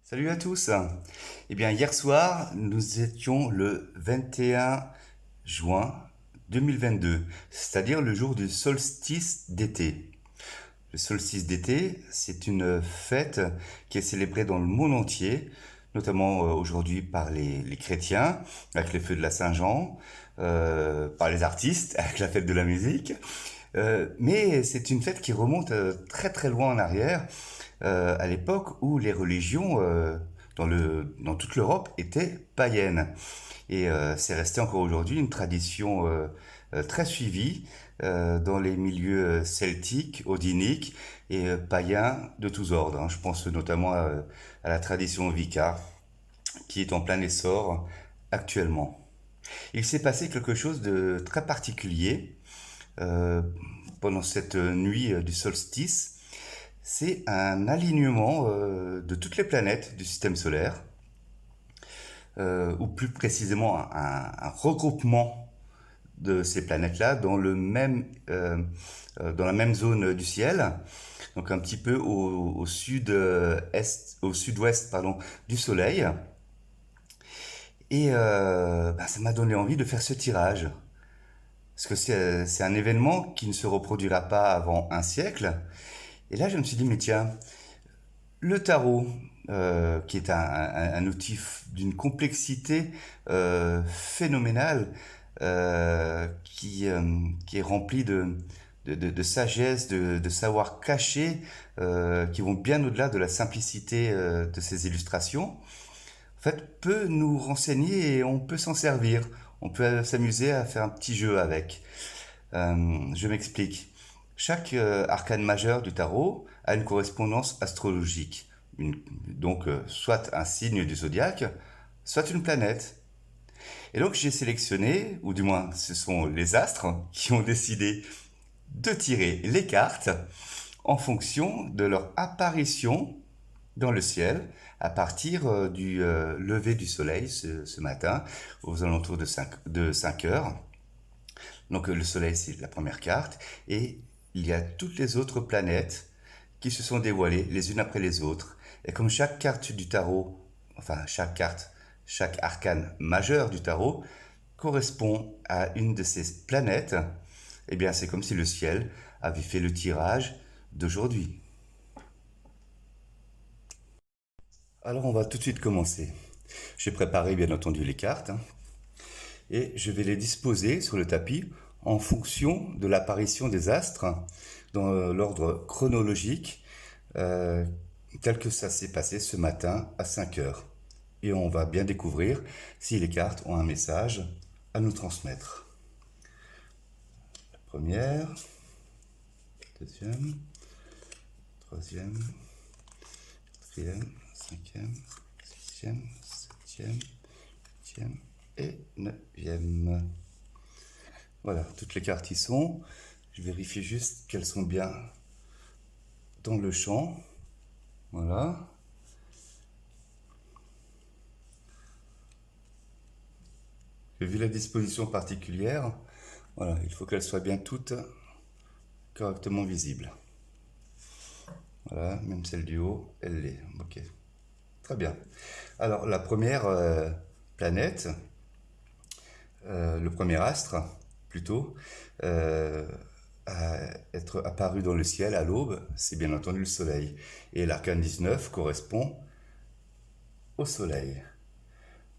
Salut à tous. Eh bien, hier soir, nous étions le 21 juin 2022, c'est-à-dire le jour du solstice d'été. Le solstice d'été, c'est une fête qui est célébrée dans le monde entier, notamment aujourd'hui par les chrétiens, avec les feux de la Saint-Jean, par les artistes, avec la fête de la musique. Mais c'est une fête qui remonte très très loin en arrière, à l'époque où les religions dans toute l'Europe étaient païennes. Et c'est resté encore aujourd'hui une tradition très suivie dans les milieux celtiques, odiniques et païens de tous ordres, hein. Je pense notamment à la tradition wicca qui est en plein essor actuellement. Il s'est passé quelque chose de très particulier euh, pendant cette nuit du solstice. C'est un alignement de toutes les planètes du système solaire, ou plus précisément un regroupement de ces planètes-là dans la même zone du ciel, donc un petit peu au sud-est, au sud-ouest, pardon, du Soleil. Et ça m'a donné envie de faire ce tirage. Parce que c'est un événement qui ne se reproduira pas avant un siècle. Et là, je me suis dit, mais tiens, le tarot, qui est un outil d'une complexité phénoménale, qui est rempli de sagesse, de savoir caché, qui vont bien au-delà de la simplicité de ces illustrations, en fait, peut nous renseigner et on peut s'en servir. On peut s'amuser à faire un petit jeu avec. Je m'explique. Chaque arcane majeur du tarot a une correspondance astrologique. Donc, soit un signe du zodiaque, soit une planète. Et donc, j'ai sélectionné, ou du moins, ce sont les astres qui ont décidé de tirer les cartes en fonction de leur apparition dans le ciel à partir du lever du soleil ce matin, aux alentours de 5 heures. Donc le Soleil, c'est la première carte. Et il y a toutes les autres planètes qui se sont dévoilées les unes après les autres. Et comme chaque carte du tarot, enfin chaque arcane majeur du tarot correspond à une de ces planètes, eh bien c'est comme si le ciel avait fait le tirage d'aujourd'hui. Alors on va tout de suite commencer. J'ai préparé bien entendu les cartes, hein, et je vais les disposer sur le tapis en fonction de l'apparition des astres dans l'ordre chronologique, euh, tel que ça s'est passé ce matin à 5 heures. Et on va bien découvrir si les cartes ont un message à nous transmettre. La première, deuxième, troisième, quatrième, cinquième, sixième, septième, huitième et neuvième. Voilà, toutes les cartes y sont. Je vérifie juste qu'elles sont bien dans le champ. Voilà. J'ai vu la disposition particulière. Voilà, il faut qu'elles soient bien toutes correctement visibles. Voilà, même celle du haut, elle l'est. Ok, très bien. Alors, la première planète, le premier astre, plutôt, euh, à être apparu dans le ciel à l'aube, c'est bien entendu le Soleil. Et l'arcane 19 correspond au Soleil.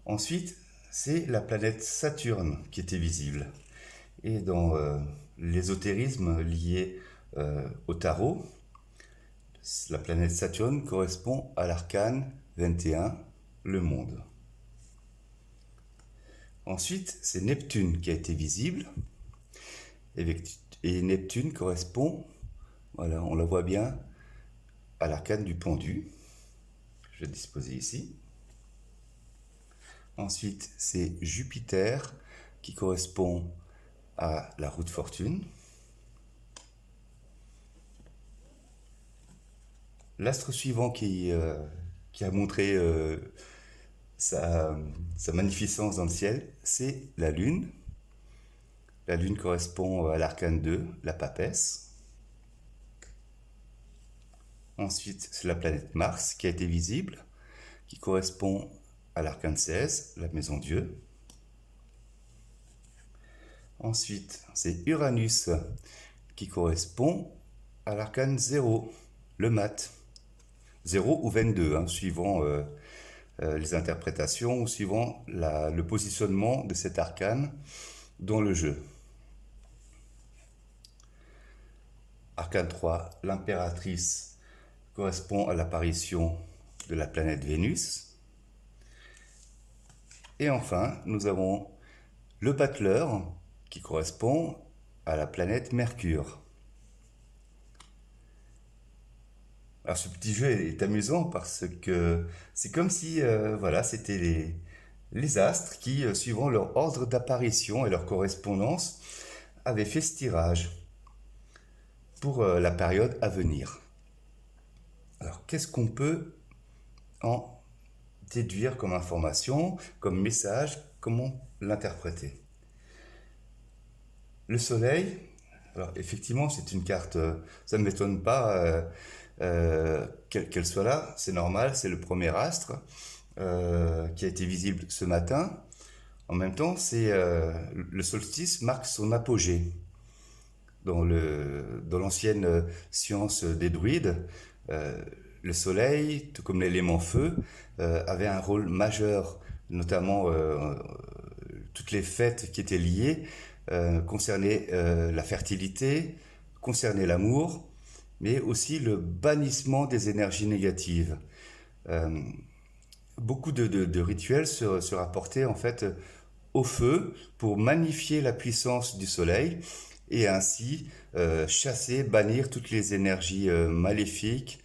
Ensuite, c'est la planète Saturne qui était visible. Et dans l'ésotérisme lié au tarot, la planète Saturne correspond à l'arcane 21, le monde. Ensuite, c'est Neptune qui a été visible. Et Neptune correspond, voilà, on la voit bien, à l'arcane du pendu. Je vais le disposer ici. Ensuite, c'est Jupiter qui correspond à la roue de fortune. L'astre suivant qui a montré sa, sa magnificence dans le ciel, c'est la Lune. La Lune correspond à l'arcane 2, la papesse. Ensuite, c'est la planète Mars qui a été visible. qui correspond à l'arcane 16, la maison Dieu. Ensuite, c'est Uranus qui correspond à l'arcane 0, le mat. 0 ou 22, hein, suivant les interprétations ou suivant le positionnement de cet arcane dans le jeu. Arcane 3, l'impératrice correspond à l'apparition de la planète Vénus. Et enfin, nous avons le battleur qui correspond à la planète Mercure. Alors ce petit jeu est amusant parce que c'est comme si voilà, c'était les astres qui, suivant leur ordre d'apparition et leur correspondance, avaient fait ce tirage pour la période à venir. Alors qu'est-ce qu'on peut en déduire comme information, comme message, comment l'interpréter? Le soleil, alors effectivement c'est une carte, ça ne m'étonne pas qu'elle soit là, c'est normal, c'est le premier astre qui a été visible ce matin. En même temps, le solstice marque son apogée. Dans l'ancienne science des druides, le soleil, tout comme l'élément feu, avait un rôle majeur, notamment toutes les fêtes qui étaient liées concernaient la fertilité, concernaient l'amour, mais aussi le bannissement des énergies négatives. Beaucoup de rituels se rapportaient en fait au feu pour magnifier la puissance du soleil et ainsi chasser, bannir toutes les énergies maléfiques,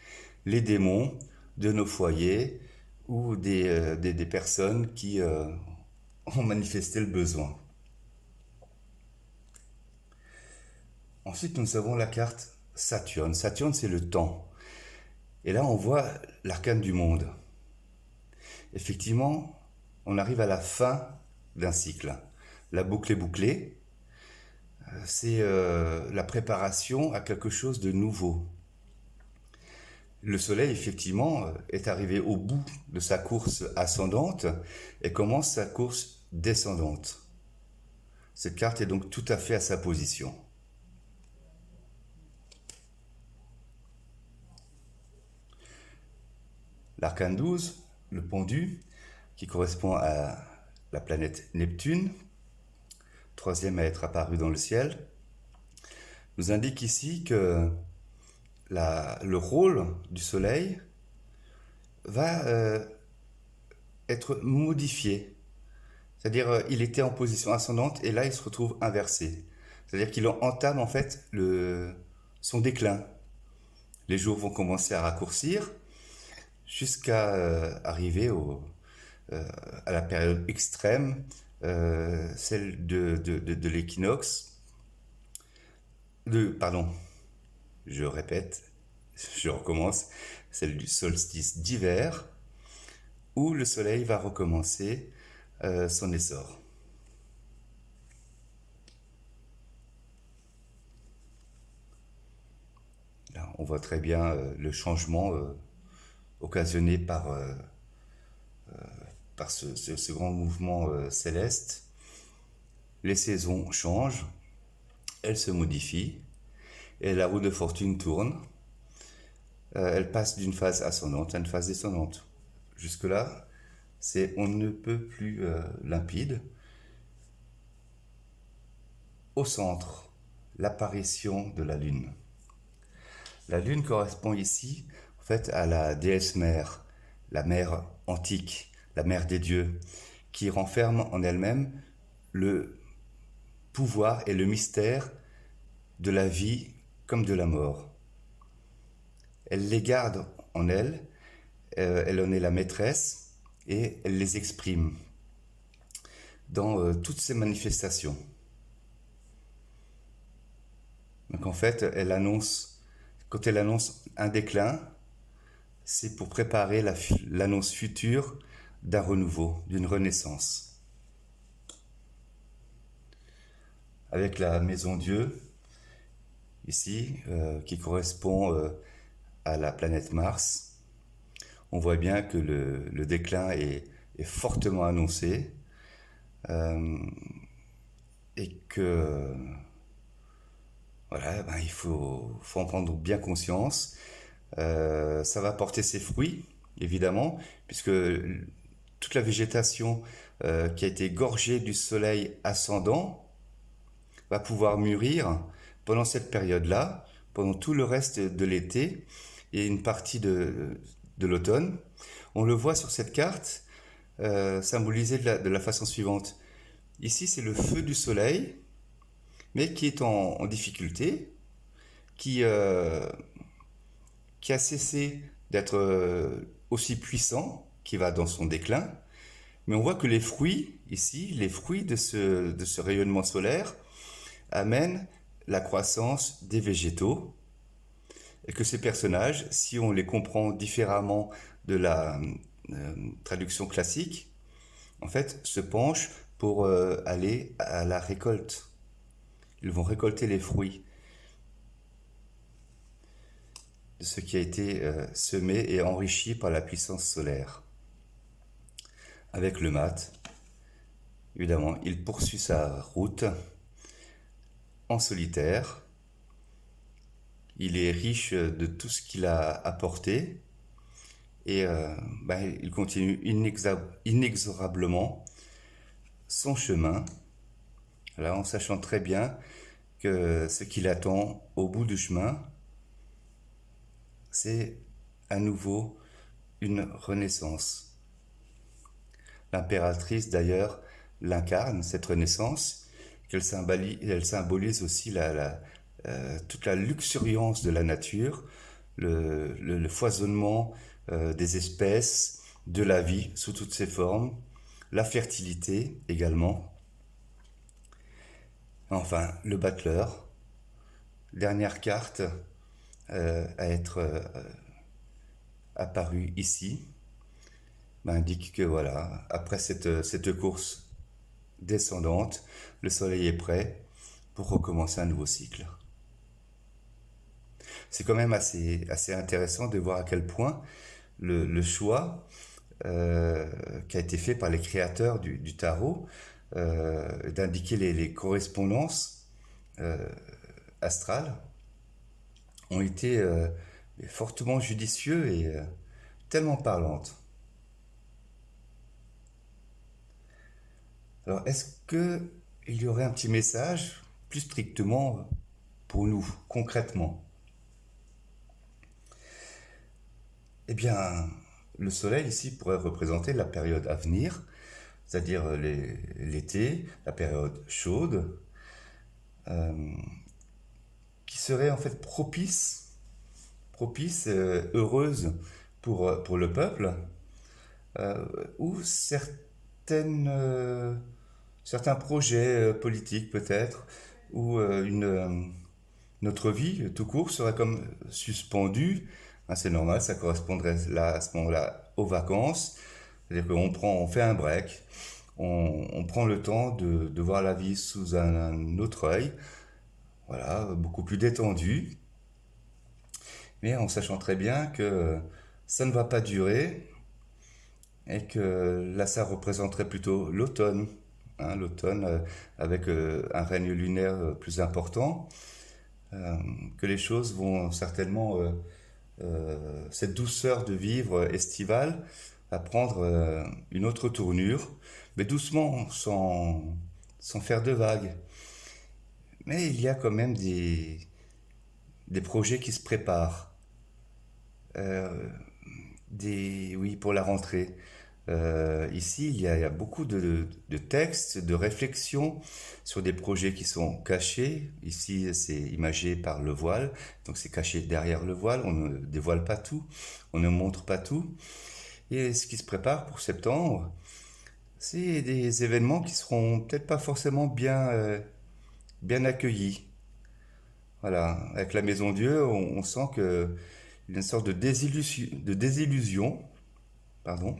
les démons de nos foyers ou des personnes qui ont manifesté le besoin. Ensuite, nous avons la carte Saturne. Saturne, c'est le temps. Et là, on voit l'arcane du monde. Effectivement, on arrive à la fin d'un cycle. La boucle est bouclée. C'est la préparation à quelque chose de nouveau. Le Soleil, effectivement, est arrivé au bout de sa course ascendante et commence sa course descendante. Cette carte est donc tout à fait à sa position. L'arcane 12, le pendu, qui correspond à la planète Neptune, troisième à être apparu dans le ciel, nous indique ici que le rôle du Soleil va être modifié. C'est-à-dire il était en position ascendante et là il se retrouve inversé. C'est-à-dire qu'il entame en fait son déclin. Les jours vont commencer à raccourcir jusqu'à arriver à la période extrême, celle de l'équinoxe. Pardon, je répète, je recommence, celle du solstice d'hiver, où le soleil va recommencer son essor. Là, on voit très bien le changement occasionné par ce grand mouvement céleste. Les saisons changent, elles se modifient, et la roue de fortune tourne. Elle passe d'une phase ascendante à une phase descendante. Jusque-là, on ne peut plus limpide. Au centre, l'apparition de la Lune. La Lune correspond ici en fait à la déesse mère, la mère antique, la mère des dieux, qui renferme en elle-même le pouvoir et le mystère de la vie comme de la mort. Elle les garde en elle, elle en est la maîtresse et elle les exprime dans toutes ses manifestations. Donc en fait, quand elle annonce un déclin, c'est pour préparer l'annonce future d'un renouveau, d'une renaissance. Avec la maison Dieu, ici, qui correspond à la planète Mars, On voit bien que le déclin est fortement annoncé euh, et que voilà, ben, faut en prendre bien conscience. Ça va porter ses fruits, évidemment, puisque toute la végétation qui a été gorgée du soleil ascendant va pouvoir mûrir pendant cette période-là, pendant tout le reste de l'été et une partie de l'automne. On le voit sur cette carte, symbolisé de la façon suivante. Ici, c'est le feu du soleil, mais qui est en difficulté, qui, euh, qui a cessé d'être aussi puissant, qui va dans son déclin. Mais on voit que les fruits, ici, les fruits de ce rayonnement solaire, amènent la croissance des végétaux. Et que ces personnages, si on les comprend différemment de la traduction classique, en fait, se penchent pour aller à la récolte. Ils vont récolter les fruits de ce qui a été semé et enrichi par la puissance solaire. Avec le mat, évidemment, il poursuit sa route en solitaire. Il est riche de tout ce qu'il a apporté et il continue inexorablement son chemin, là, en sachant très bien que ce qu'il attend au bout du chemin, c'est à nouveau une renaissance. L'impératrice, d'ailleurs, l'incarne, cette renaissance, elle symbolise aussi toute la luxuriance de la nature, le foisonnement des espèces, de la vie sous toutes ses formes, la fertilité également. Enfin, le battleur, dernière carte à être apparue ici, indique que voilà, après cette course descendante, le soleil est prêt pour recommencer un nouveau cycle. C'est quand même assez intéressant de voir à quel point le choix qui a été fait par les créateurs du tarot d'indiquer les correspondances astrales ont été fortement judicieux et tellement parlantes. Alors, est-ce qu'il y aurait un petit message plus strictement pour nous, concrètement? Eh bien, le soleil ici pourrait représenter la période à venir, c'est-à-dire l'été, la période chaude, qui serait en fait propice, heureuse pour le peuple, où certains projets politiques peut-être, ou notre vie tout court serait comme suspendue. Hein, c'est normal, ça correspondrait là, à ce moment-là aux vacances. C'est-à-dire on fait un break, on prend le temps de voir la vie sous un autre œil, voilà, beaucoup plus détendu, mais en sachant très bien que ça ne va pas durer et que là, ça représenterait plutôt l'automne, hein, l'automne avec un règne lunaire plus important, que les choses vont certainement, cette douceur de vivre estivale, va prendre une autre tournure, mais doucement, sans faire de vagues. Mais il y a quand même des projets qui se préparent. Euh, oui, pour la rentrée. Ici, il y a beaucoup de textes, de réflexions sur des projets qui sont cachés. Ici, c'est imagé par le voile, donc c'est caché derrière le voile. On ne dévoile pas tout, on ne montre pas tout. Et ce qui se prépare pour septembre, c'est des événements qui seront peut-être pas forcément bien accueillis. Voilà, avec la Maison Dieu, on sent que il y a une sorte de désillusion, pardon,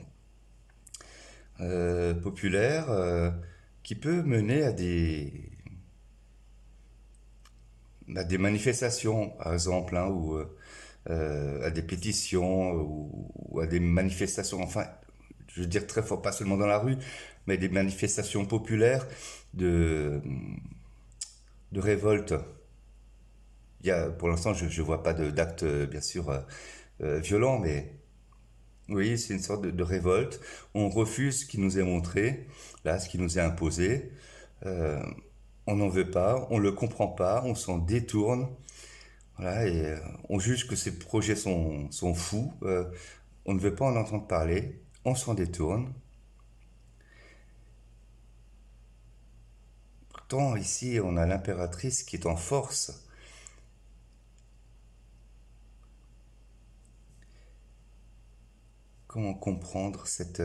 populaire qui peut mener à des manifestations, par exemple, hein, ou à des pétitions ou ou à des manifestations, enfin, je veux dire très fort, pas seulement dans la rue, mais des manifestations populaires de, de révolte. Pour l'instant, je ne vois pas d'acte, bien sûr, violent, mais oui, c'est une sorte de révolte. On refuse ce qui nous est montré, là, ce qui nous est imposé. Euh, on n'en veut pas, on ne le comprend pas, on s'en détourne. Voilà, et on juge que ces projets sont fous. On ne veut pas en entendre parler, on s'en détourne. Pourtant, ici, on a l'impératrice qui est en force. Comment comprendre cette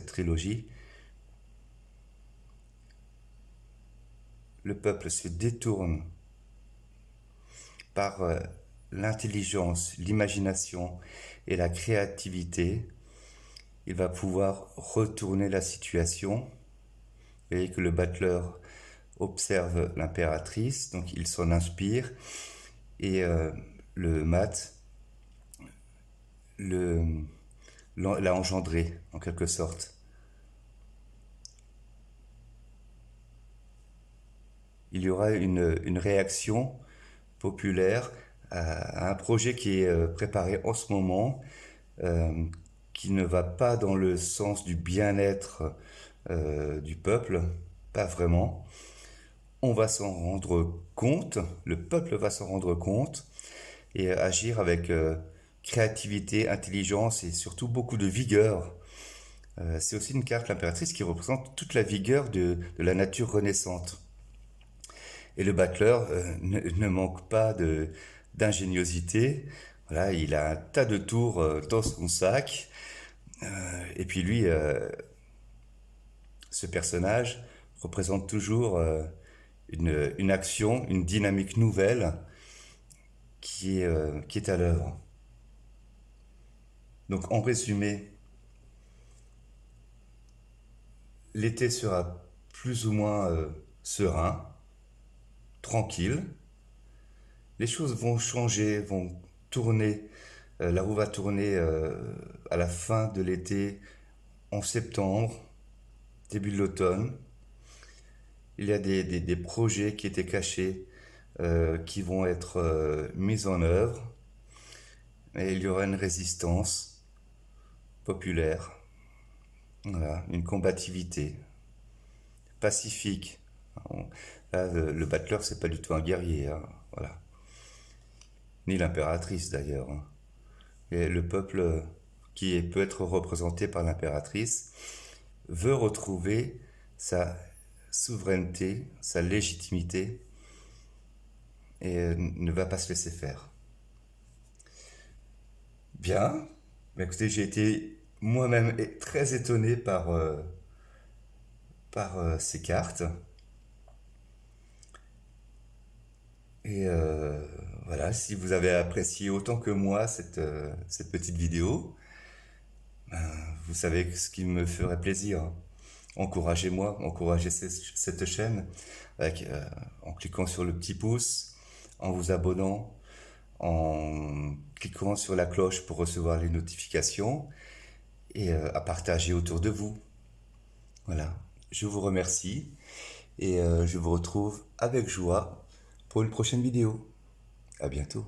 trilogie? Le peuple se détourne par l'intelligence, l'imagination et la créativité. Il va pouvoir retourner la situation. Vous voyez que le battleur observe l'impératrice, donc il s'en inspire, et le mat l'a engendré en quelque sorte. Il y aura une réaction populaire à un projet qui est préparé en ce moment, euh, qui ne va pas dans le sens du bien-être du peuple, pas vraiment. On va s'en rendre compte, le peuple va s'en rendre compte et agir avec créativité, intelligence et surtout beaucoup de vigueur. C'est aussi une carte, l'impératrice, qui représente toute la vigueur de la nature renaissante. Et le battleur ne manque pas d'ingéniosité. Voilà, il a un tas de tours dans son sac. Et puis lui, ce personnage représente toujours une action, une dynamique nouvelle qui est à l'œuvre. Donc en résumé, l'été sera plus ou moins serein, tranquille. Les choses vont changer, vont tourner. La roue va tourner à la fin de l'été, en septembre, début de l'automne. Il y a des projets qui étaient cachés qui vont être mis en œuvre. Et il y aura une résistance populaire, voilà, une combativité pacifique. Là, le battleur, c'est pas du tout un guerrier, hein, voilà. Ni l'impératrice d'ailleurs, hein. Et le peuple peut être représenté par l'impératrice veut retrouver sa souveraineté, sa légitimité et ne va pas se laisser faire. Bien, écoutez, j'ai été moi-même très étonné par ces cartes. Et voilà, si vous avez apprécié autant que moi cette petite vidéo, vous savez ce qui me ferait plaisir, hein. Encouragez-moi, encouragez cette chaîne en cliquant sur le petit pouce, en vous abonnant, en cliquant sur la cloche pour recevoir les notifications et à partager autour de vous. Voilà, je vous remercie et je vous retrouve avec joie pour une prochaine vidéo. À bientôt.